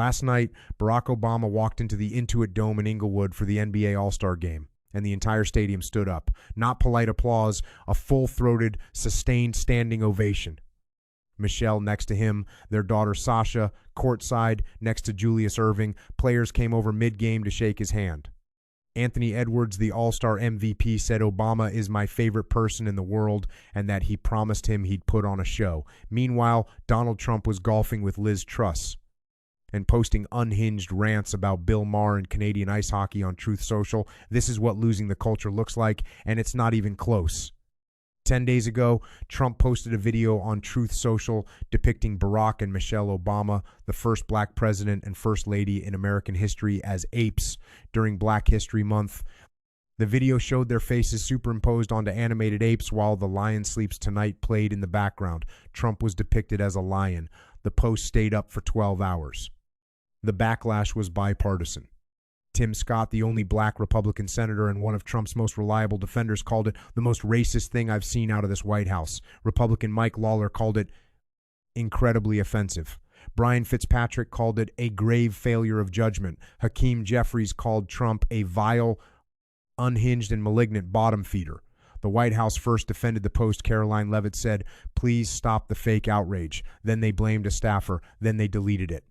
Last night, Barack Obama walked into the Intuit Dome in Inglewood for the NBA All-Star Game, and the entire stadium stood up. Not polite applause, a full-throated, sustained standing ovation. Michelle next to him, their daughter Sasha, courtside next to Julius Erving. Players came over mid-game to shake his hand. Anthony Edwards, the All-Star MVP, said Obama is my favorite person in the world and that he promised him he'd put on a show. Meanwhile, Donald Trump was golfing with Liz Truss and posting unhinged rants about Bill Maher and Canadian ice hockey on Truth Social. This is what losing the culture looks like, and it's not even close. 10 days ago, Trump posted a video on Truth Social depicting Barack and Michelle Obama, the first black president and first lady in American history, as apes during Black History Month. The video showed their faces superimposed onto animated apes while The Lion Sleeps Tonight played in the background. Trump was depicted as a lion. The post stayed up for 12 hours. The backlash was bipartisan. Tim Scott, the only black Republican senator and one of Trump's most reliable defenders, called it the most racist thing I've seen out of this White House. Republican Mike Lawler called it incredibly offensive. Brian Fitzpatrick called it a grave failure of judgment. Hakeem Jeffries called Trump a vile, unhinged, and malignant bottom feeder. The White House first defended the post. Caroline Leavitt said, "Please stop the fake outrage." Then they blamed a staffer. Then they deleted it.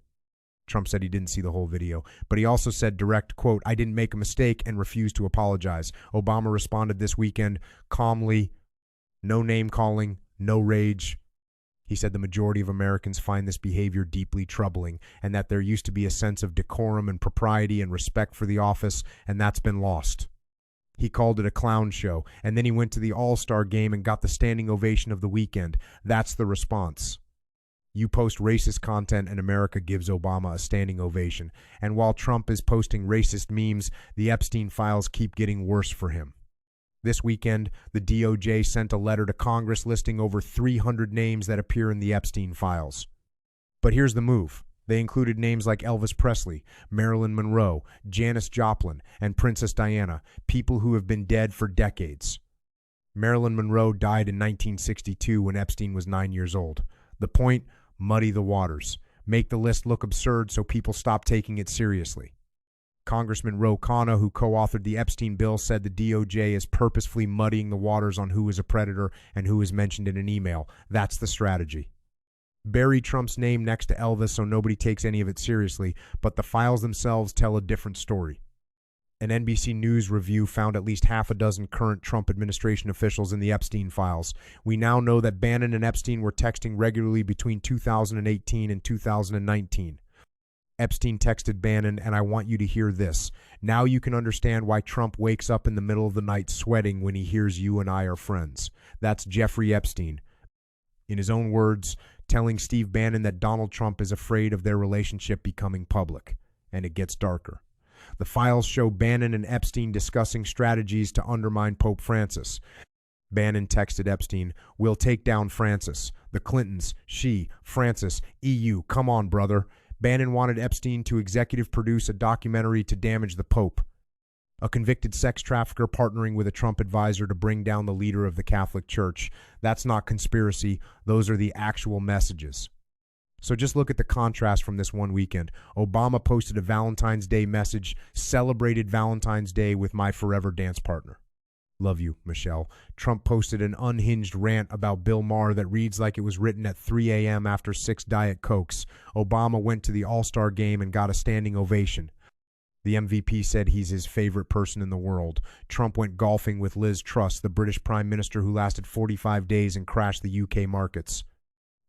Trump said he didn't see the whole video, but he also said direct quote, "I didn't make a mistake," and refused to apologize. Obama responded this weekend calmly, no name calling, no rage. He said the majority of Americans find this behavior deeply troubling and that there used to be a sense of decorum and propriety and respect for the office, and that's been lost. He called it a clown show, and then he went to the All-Star game and got the standing ovation of the weekend. That's the response. You post racist content and America gives Obama a standing ovation. And while Trump is posting racist memes, the Epstein files keep getting worse for him. This weekend, the DOJ sent a letter to Congress listing over 300 names that appear in the Epstein files. But here's the move. They included names like Elvis Presley, Marilyn Monroe, Janis Joplin, and Princess Diana, people who have been dead for decades. Marilyn Monroe died in 1962 when Epstein was 9 years old. The point? Muddy the waters. Make the list look absurd so people stop taking it seriously. Congressman Ro Khanna, who co-authored the Epstein bill, said the DOJ is purposefully muddying the waters on who is a predator and who is mentioned in an email. That's the strategy. Bury Trump's name next to Elvis so nobody takes any of it seriously, but the files themselves tell a different story. An NBC News review found at least half a dozen current Trump administration officials in the Epstein files. We now know that Bannon and Epstein were texting regularly between 2018 and 2019. Epstein texted Bannon, and I want you to hear this. Now you can understand why Trump wakes up in the middle of the night sweating when he hears you and I are friends. That's Jeffrey Epstein. In his own words, telling Steve Bannon that Donald Trump is afraid of their relationship becoming public. And it gets darker. The files show Bannon and Epstein discussing strategies to undermine Pope Francis. Bannon texted Epstein, "We'll take down Francis. The Clintons, she, Francis, EU, come on, brother." Bannon wanted Epstein to executive produce a documentary to damage the Pope. A convicted sex trafficker partnering with a Trump advisor to bring down the leader of the Catholic Church. That's not conspiracy. Those are the actual messages. So just look at the contrast from this one weekend. Obama posted a Valentine's Day message, celebrated Valentine's Day with my forever dance partner. Love you, Michelle. Trump posted an unhinged rant about Bill Maher that reads like it was written at 3 a.m. after 6 Diet Cokes. Obama went to the All-Star game and got a standing ovation. The MVP said he's his favorite person in the world. Trump went golfing with Liz Truss, the British Prime Minister who lasted 45 days and crashed the UK markets.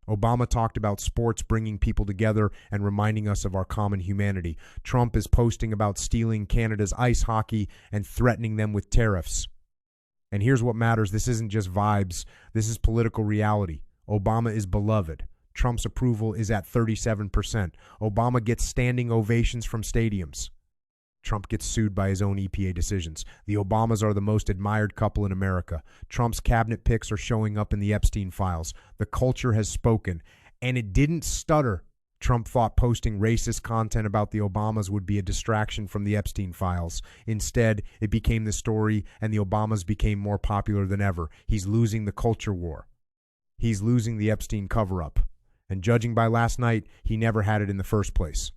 Obama talked about sports bringing people together and reminding us of our common humanity. Trump is posting about stealing Canada's ice hockey and threatening them with tariffs. And here's what matters. This isn't just vibes. This is political reality. Obama is beloved. Trump's approval is at 37%. Obama gets standing ovations from stadiums. Trump gets sued by his own EPA decisions. The Obamas are the most admired couple in America. Trump's cabinet picks are showing up in the Epstein files. The culture has spoken, and it didn't stutter. Trump thought posting racist content about the Obamas would be a distraction from the Epstein files. Instead, it became the story, and the Obamas became more popular than ever. He's losing the culture war. He's losing the Epstein cover-up. And judging by last night, he never had it in the first place.